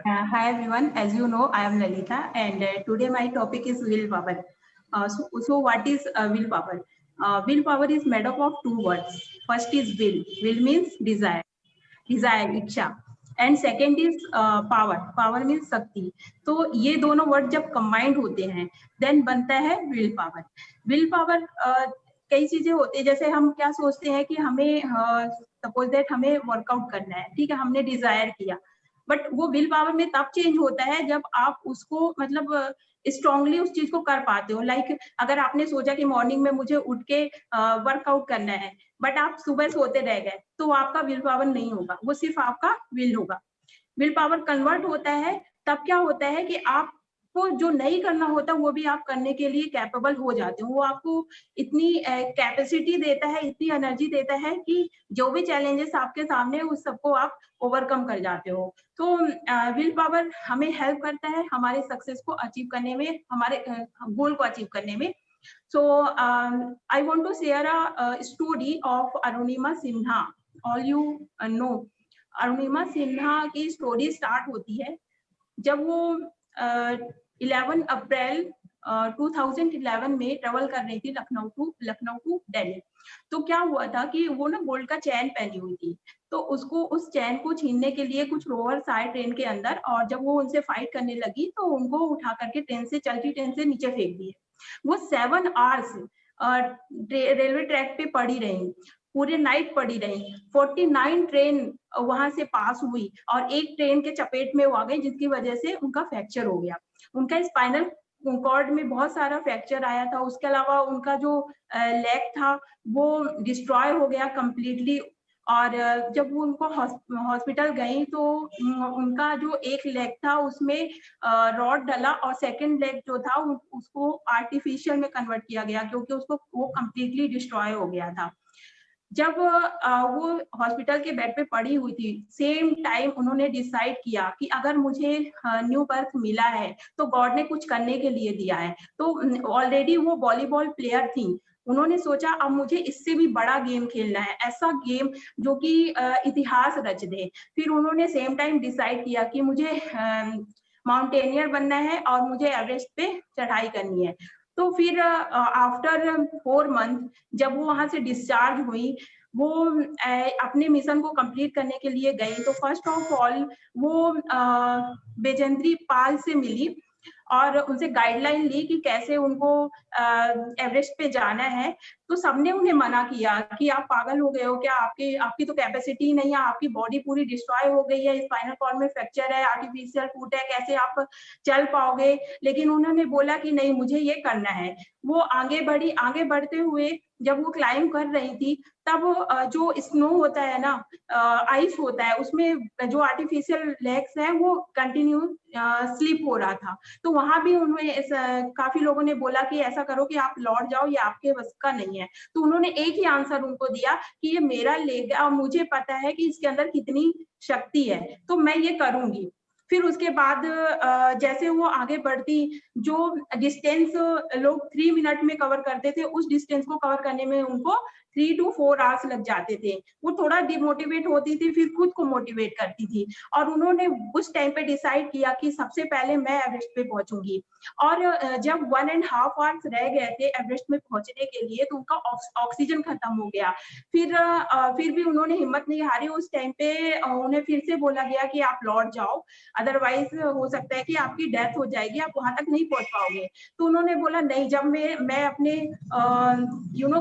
Hi everyone, as you know, I am Lalita and today my topic is willpower. So what is willpower? Willpower is made up of two words. First is will. Will means desire, इच्छा. And second is power means शक्ति. तो ये दोनों word जब combined होते हैं then बनता है विल पावर. विल पावर कई चीजें होती है, जैसे हम क्या सोचते हैं कि हमें सपोज दैट हमें वर्कआउट करना है, ठीक है, हमने डिजायर किया, बट वो विल पावर में तब चेंज होता है जब आप उसको मतलब स्ट्रांगली उस चीज को कर पाते हो. लाइक अगर आपने सोचा कि मॉर्निंग में मुझे उठ के वर्कआउट करना है, बट आप सुबह सोते रह गए, तो आपका विल पावर नहीं होगा, वो सिर्फ आपका विल होगा. विल पावर कन्वर्ट होता है तब क्या होता है कि आपको जो नहीं करना होता वो भी आप करने के लिए कैपेबल हो जाते हो. वो आपको इतनी कैपेसिटी देता है, इतनी एनर्जी देता है कि जो भी चैलेंजेस आपके सामने उस सबको आप ओवरकम कर जाते हो. तो विल पावर हमें हेल्प करता है हमारे सक्सेस को अचीव करने में, हमारे गोल को अचीव करने में. So I want to share a story of Arunima Sinha. All you know, Arunima Sinha की स्टोरी स्टार्ट होती है जब वो 11 अप्रैल 2011 में ट्रेवल कर रही थी लखनऊ टू दिल्ली. तो क्या हुआ था कि वो ना गोल्ड का चैन पहनी हुई थी, तो उसको उस चैन को छीनने के लिए कुछ रोवर्स आए ट्रेन के अंदर, और जब वो उनसे फाइट करने लगी तो उनको उठा करके चलती ट्रेन से नीचे फेंक दिए. वो 7 आवर्स रेलवे ट्रैक पे पड़ी रही, पूरे नाइट पड़ी रही. 49 ट्रेन वहां से पास हुई और एक ट्रेन के चपेट में वो आ गई, जिसकी वजह से उनका फ्रैक्चर हो गया. उनका स्पाइनल कॉर्ड में बहुत सारा फ्रैक्चर आया था. उसके अलावा उनका जो लेग था वो डिस्ट्रॉय हो गया कंप्लीटली. और जब वो उनको हॉस्पिटल गई तो उनका जो एक लेग था उसमें रॉड डला और सेकंड लेग जो था उसको आर्टिफिशियल में कन्वर्ट किया गया, क्योंकि उसको वो कंप्लीटली डिस्ट्रॉय हो गया था. जब वो हॉस्पिटल के बेड पे पड़ी हुई थी, सेम टाइम उन्होंने डिसाइड किया कि अगर मुझे न्यू बर्थ मिला है तो गॉड ने कुछ करने के लिए दिया है. तो ऑलरेडी वो वॉलीबॉल प्लेयर थी. उन्होंने सोचा अब मुझे इससे भी बड़ा गेम खेलना है, ऐसा गेम जो कि इतिहास रच दे. फिर उन्होंने सेम टाइम डिसाइड किया कि मुझे माउंटेनियर बनना है और मुझे एवरेस्ट पे चढ़ाई करनी है. तो फिर आफ्टर 4 मंथ जब वो वहां से डिस्चार्ज हुई, वो अपने मिशन को कंप्लीट करने के लिए गई. तो फर्स्ट ऑफ ऑल वो बेजेंद्री पाल से मिली और उनसे गाइडलाइन ली कि कैसे उनको एवरेस्ट पे जाना है. तो सबने उन्हें मना किया कि आप पागल हो गए हो क्या, आपकी तो कैपेसिटी नहीं है, आपकी बॉडी पूरी डिस्ट्रॉय हो गई है, स्पाइनल कॉर्ड में फ्रैक्चर है, आर्टिफिशियल फुट है, कैसे आप चल पाओगे. लेकिन उन्होंने बोला कि नहीं, मुझे ये करना है. वो आगे बढ़ी. आगे बढ़ते हुए जब वो क्लाइंब कर रही थी तब जो स्नो होता है ना, आइस होता है, उसमें जो आर्टिफिशियल लेग्स है वो कंटिन्यू स्लिप हो रहा था. तो वहां भी उन्हें काफी लोगों ने बोला कि ऐसा करो कि आप लौट जाओ, ये आपके बस का नहीं है. तो उन्होंने एक ही आंसर उनको दिया कि ये मेरा लेग है और मुझे पता है कि इसके अंदर कितनी शक्ति है, तो मैं ये करूंगी. फिर उसके बाद जैसे वो आगे बढ़ती, जो डिस्टेंस लोग 3 मिनट में कवर करते थे, उस डिस्टेंस को कवर करने में उनको 3 to 4 आवर्स लग जाते थे. वो थोड़ा डिमोटिवेट होती थी, फिर खुद को मोटिवेट करती थी. और उन्होंने उस टाइम पे डिसाइड किया कि सबसे पहले मैं एवरेस्ट पे पहुंचूंगी. और जब 1.5 आवर्स रह गए थे एवरेस्ट में पहुंचने के लिए, तो उनका ऑक्सीजन खत्म हो गया. फिर भी उन्होंने हिम्मत नहीं हारी. उस टाइम पे उन्हें फिर से बोला गया कि आप लौट जाओ, अदरवाइज हो सकता है कि आपकी डेथ हो जाएगी, आप वहां तक नहीं पहुंच पाओगे. तो उन्होंने बोला नहीं, जब मैं अपने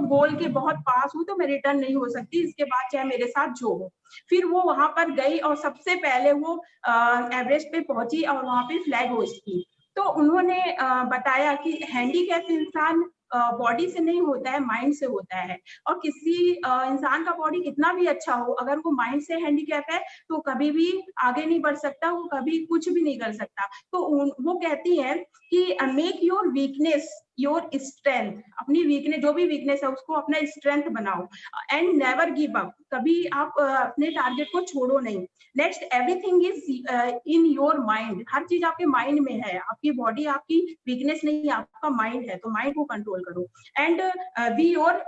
गोल के बहुत पास हूँ तो मैं रिटर्न नहीं हो सकती, इसके बाद चाहे मेरे साथ जो हो. फिर वो वहां पर गई और सबसे पहले वो एवरेस्ट पे पहुंची और वहां पे फ्लैग होस्ट की. तो उन्होंने बताया कि हैंडीकैप इंसान बॉडी से नहीं होता है, माइंड से होता है. और किसी इंसान का बॉडी कितना भी अच्छा हो, अगर वो माइंड से हैंडीकैप है तो कभी भी आगे नहीं बढ़ सकता, वो कभी कुछ भी नहीं कर सकता. तो वो कहती है कि make your weakness your strength, अपनी वीकनेस, जो भी वीकनेस है उसको अपना स्ट्रेंथ बनाओ। एंड नेवर गिव अप, कभी आप अपने टारगेट को छोड़ो नहीं। Next, everything is in your mind, हर चीज आपके माइंड में है, आपकी बॉडी आपकी वीकनेस नहीं, आपका माइंड है, तो माइंड को कंट्रोल करो। And be your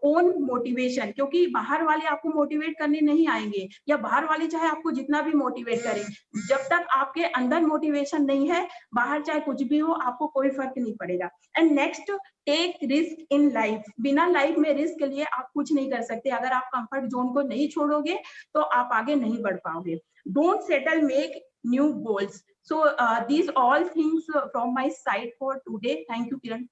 own motivation, क्योंकि बाहर वाले आपको मोटिवेट करने नहीं आएंगे, या बाहर वाले चाहे आपको जितना भी मोटिवेट करें, जब तक आपके अंदर मोटिवेशन नहीं है, बाहर चाहे कुछ भी हो आपको कोई फर्क नहीं पड़ेगा। And next, take risk in life, बिना लाइफ में रिस्क लिए आप कुछ नहीं कर सकते। अगर आप कंफर्ट जोन को नहीं छोड़ोगे तो आप आगे नहीं बढ़ पाओगे। Don't settle, make new goals. So these all things from my side for today. Thank you, Kiran.